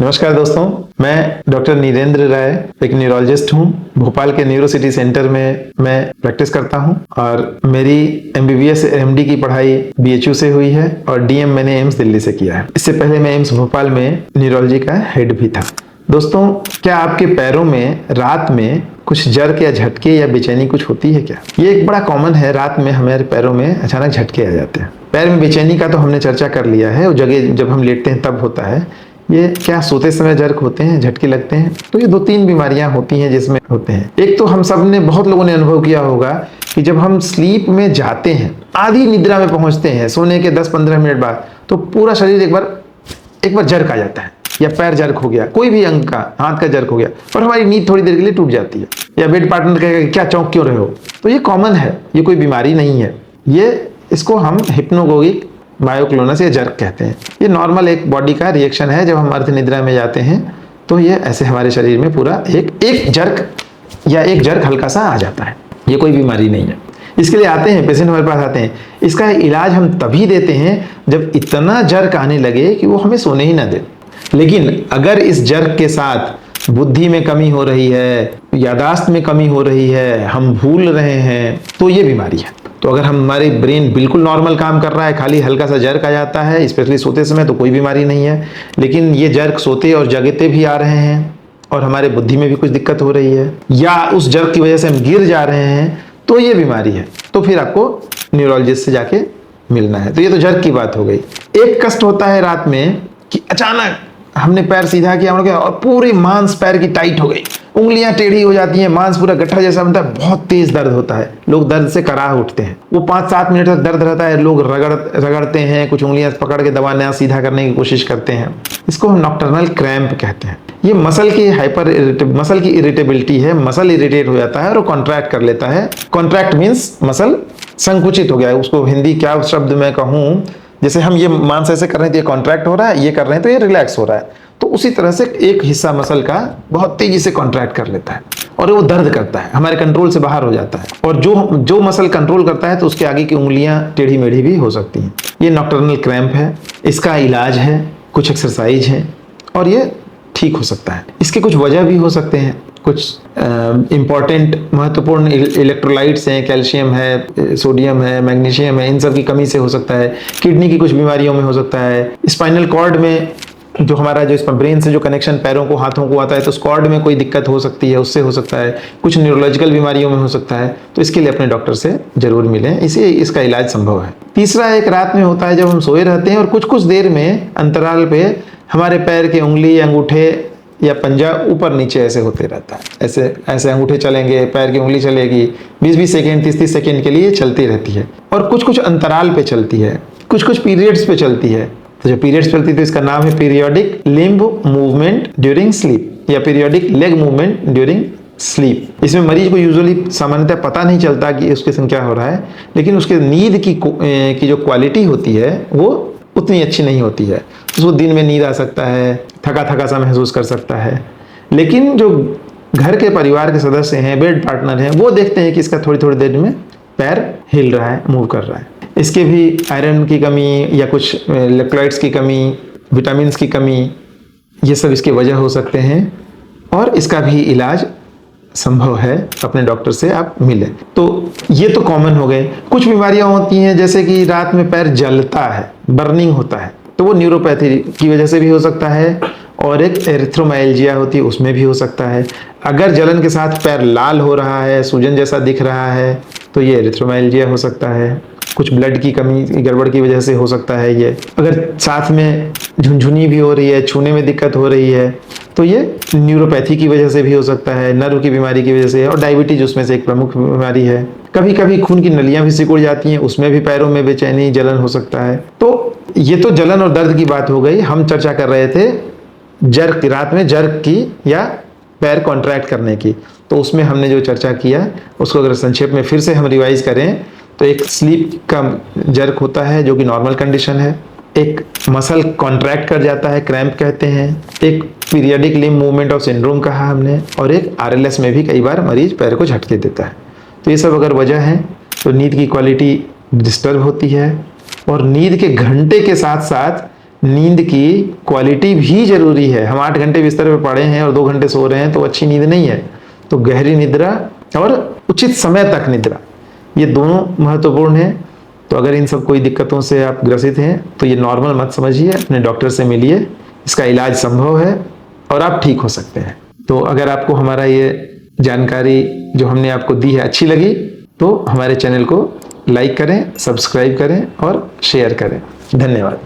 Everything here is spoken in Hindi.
नमस्कार दोस्तों, मैं डॉक्टर नीरेंद्र राय एक न्यूरोलॉजिस्ट हूँ। भोपाल के न्यूरो सिटी सेंटर में मैं प्रैक्टिस करता हूँ और मेरी MBBS MD की पढ़ाई BHU से हुई है और DM मैंने एम्स दिल्ली से किया है। इससे पहले मैं एम्स भोपाल में न्यूरोलॉजी का हेड भी था। दोस्तों, क्या आपके पैरों में रात में कुछ जर्क या झटके या बेचैनी कुछ होती है क्या? ये एक बड़ा कॉमन है। रात में हमारे पैरों में अचानक झटके आ जाते हैं। पैर में बेचैनी का तो हमने चर्चा कर लिया है, वो जगह जब हम लेटते हैं तब होता है। ये क्या सोते समय जर्क होते हैं, झटके लगते हैं? तो ये 2-3 बीमारियां होती हैं जिसमें होते हैं। एक तो हम सब ने बहुत लोगों ने अनुभव किया होगा कि जब हम स्लीप में जाते हैं, आधी निद्रा में पहुंचते हैं सोने के 10-15 मिनट बाद, तो पूरा शरीर एक बार जर्क आ जाता है, या पैर जर्क हो गया, कोई भी अंग का, हाथ का जर्क हो गया और हमारी नींद थोड़ी देर के लिए टूट जाती है, या बेड पार्टनर कहेगा क्या चौंक क्यों रहे हो। तो ये कॉमन है, ये कोई बीमारी नहीं है। इसको हम हिप्नोगोगिक मायोक्लोनस या जर्क कहते हैं। ये नॉर्मल एक बॉडी का रिएक्शन है। जब हम अर्ध निद्रा में जाते हैं तो ये ऐसे हमारे शरीर में पूरा एक जर्क हल्का सा आ जाता है। ये कोई बीमारी नहीं है। इसके लिए आते हैं पेशेंट, हमारे पास आते हैं। इसका इलाज हम तभी देते हैं जब इतना जर्क आने लगे कि वो हमें सोने ही ना दे। लेकिन अगर इस जर्क के साथ बुद्धि में कमी हो रही है, यादाश्त में कमी हो रही है, हम भूल रहे हैं, तो ये बीमारी है। तो अगर हमारी ब्रेन बिल्कुल नॉर्मल काम कर रहा है, खाली हल्का सा जर्क आ जाता है स्पेशली सोते समय, तो कोई बीमारी नहीं है। लेकिन ये जर्क सोते और जगते भी आ रहे हैं और हमारे बुद्धि में भी कुछ दिक्कत हो रही है, या उस जर्क की वजह से हम गिर जा रहे हैं, तो ये बीमारी है। तो फिर आपको न्यूरोलॉजिस्ट से जाके मिलना है। तो ये तो जर्क की बात हो गई। एक कष्ट होता है रात में कि अचानक हमने पैर सीधा किया और पूरी मांस पैर की टाइट हो गई, उंगलियां टेढ़ी हो जाती हैं, मांस पूरा गट्ठा जैसा बनता है, बहुत तेज दर्द होता है, लोग दर्द से कराह उठते हैं। वो 5-7 मिनट तक दर्द रहता है, लोग रगड़ते हैं, कुछ उंगलियां पकड़ के दबाना सीधा करने की कोशिश करते हैं। इसको हम नॉक्टर्नल क्रैम्प कहते हैं। ये मसल की इरिटेबिलिटी है। मसल इरिटेट हो जाता है और वो कॉन्ट्रैक्ट कर लेता है। कॉन्ट्रैक्ट मीन्स मसल संकुचित हो गया है। उसको हिंदी क्या शब्द मैं कहूँ, जैसे हम ये मांस ऐसे कर रहे हैं तो ये कॉन्ट्रैक्ट हो रहा है, ये कर रहे हैं तो ये रिलैक्स हो रहा है। तो उसी तरह से एक हिस्सा मसल का बहुत तेजी से कॉन्ट्रैक्ट कर लेता है और वो दर्द करता है, हमारे कंट्रोल से बाहर हो जाता है। और जो मसल कंट्रोल करता है तो उसके आगे की उंगलियां टेढ़ी मेढ़ी भी हो सकती हैं। ये नॉक्टर्नल क्रैम्प है। इसका इलाज है, कुछ एक्सरसाइज है और ये ठीक हो सकता है। इसके कुछ वजह भी हो सकते हैं। कुछ इंपॉर्टेंट महत्वपूर्ण इलेक्ट्रोलाइट्स हैं, कैल्शियम है, सोडियम है, मैग्नीशियम है, इन सब की कमी से हो सकता है। किडनी की कुछ बीमारियों में हो सकता है। स्पाइनल कॉर्ड में जो हमारा जो ब्रेन से जो कनेक्शन पैरों को हाथों को आता है, तो उस कॉर्ड में कोई दिक्कत हो सकती है, उससे हो सकता है। कुछ न्यूरोलॉजिकल बीमारियों में हो सकता है। तो इसके लिए अपने डॉक्टर से जरूर मिलें, इसे इसका इलाज संभव है। तीसरा एक रात में होता है जब हम सोए रहते हैं और कुछ देर में अंतराल पे हमारे पैर के उंगली, अंगूठे या पंजा ऊपर नीचे ऐसे होते रहता है। ऐसे अंगूठे चलेंगे, पैर की उंगली चलेगी, 20-20 सेकेंड 30-30 सेकेंड के लिए चलती रहती है और कुछ अंतराल पे चलती है, कुछ पीरियड्स पे चलती है। तो जो पीरियड्स चलती है तो इसका नाम है periodic limb movement during sleep या periodic leg movement during sleep. इसमें मरीज को यूजुअली सामान्यतः पता नहीं चलता कि उसके संग क्या हो रहा है, लेकिन उसके नींद की जो क्वालिटी होती है वो उतनी अच्छी नहीं होती है। उसको दिन में नींद आ सकता है, थका सा महसूस कर सकता है। लेकिन जो घर के परिवार के सदस्य हैं, बेड पार्टनर हैं, वो देखते हैं कि इसका थोड़ी देर में पैर हिल रहा है, मूव कर रहा है। इसके भी आयरन की कमी या कुछ इलेक्ट्रोलाइट्स की कमी, विटामिन्स की कमी, ये सब इसके वजह हो सकते हैं और इसका भी इलाज संभव है। अपने डॉक्टर से आप मिलें। तो ये तो कॉमन हो गए। कुछ बीमारियां होती हैं जैसे कि रात में पैर जलता है, बर्निंग होता है, तो वो न्यूरोपैथी की वजह से भी हो सकता है और एक एरिथ्रोमाइल्जिया होती है, उसमें भी हो सकता है। अगर जलन के साथ पैर लाल हो रहा है, सूजन जैसा दिख रहा है, तो ये एरिथ्रोमाइल्जिया हो सकता है। कुछ ब्लड की कमी गड़बड़ की वजह से हो सकता है ये। अगर साथ में झुनझुनी भी हो रही है, छूने में दिक्कत हो रही है, तो ये न्यूरोपैथी की वजह से भी हो सकता है, नर्व की बीमारी की वजह से। और डायबिटीज उसमें से एक प्रमुख बीमारी है। कभी कभी खून की नलियां भी सिकुड़ जाती हैं, उसमें भी पैरों में बेचैनी, जलन हो सकता है। तो ये तो जलन और दर्द की बात हो गई। हम चर्चा कर रहे थे जर्क, रात में जर्क की या पैर कॉन्ट्रैक्ट करने की। तो उसमें हमने जो चर्चा किया उसको अगर संक्षेप में फिर से हम रिवाइज करें तो एक स्लीप का जर्क होता है जो कि नॉर्मल कंडीशन है। एक मसल कॉन्ट्रैक्ट कर जाता है, क्रैम्प कहते हैं। एक periodic limb movement of syndrome कहा हमने, और एक RLS में भी कई बार मरीज पैर को झटके देता है। तो ये सब अगर वजह है तो नींद की क्वालिटी डिस्टर्ब होती है और नींद के घंटे के साथ साथ नींद की क्वालिटी भी जरूरी है। हम 8 घंटे बिस्तर पे पड़े हैं और 2 घंटे सो रहे हैं तो अच्छी नींद नहीं है। तो गहरी निद्रा और उचित समय तक निद्रा, ये दोनों महत्वपूर्ण हैं। तो अगर इन सब कोई दिक्कतों से आप ग्रसित हैं तो ये नॉर्मल मत समझिए, अपने डॉक्टर से मिलिए, इसका इलाज संभव है और आप ठीक हो सकते हैं। तो अगर आपको हमारा ये जानकारी जो हमने आपको दी है अच्छी लगी तो हमारे चैनल को लाइक करें, सब्सक्राइब करें और शेयर करें। धन्यवाद।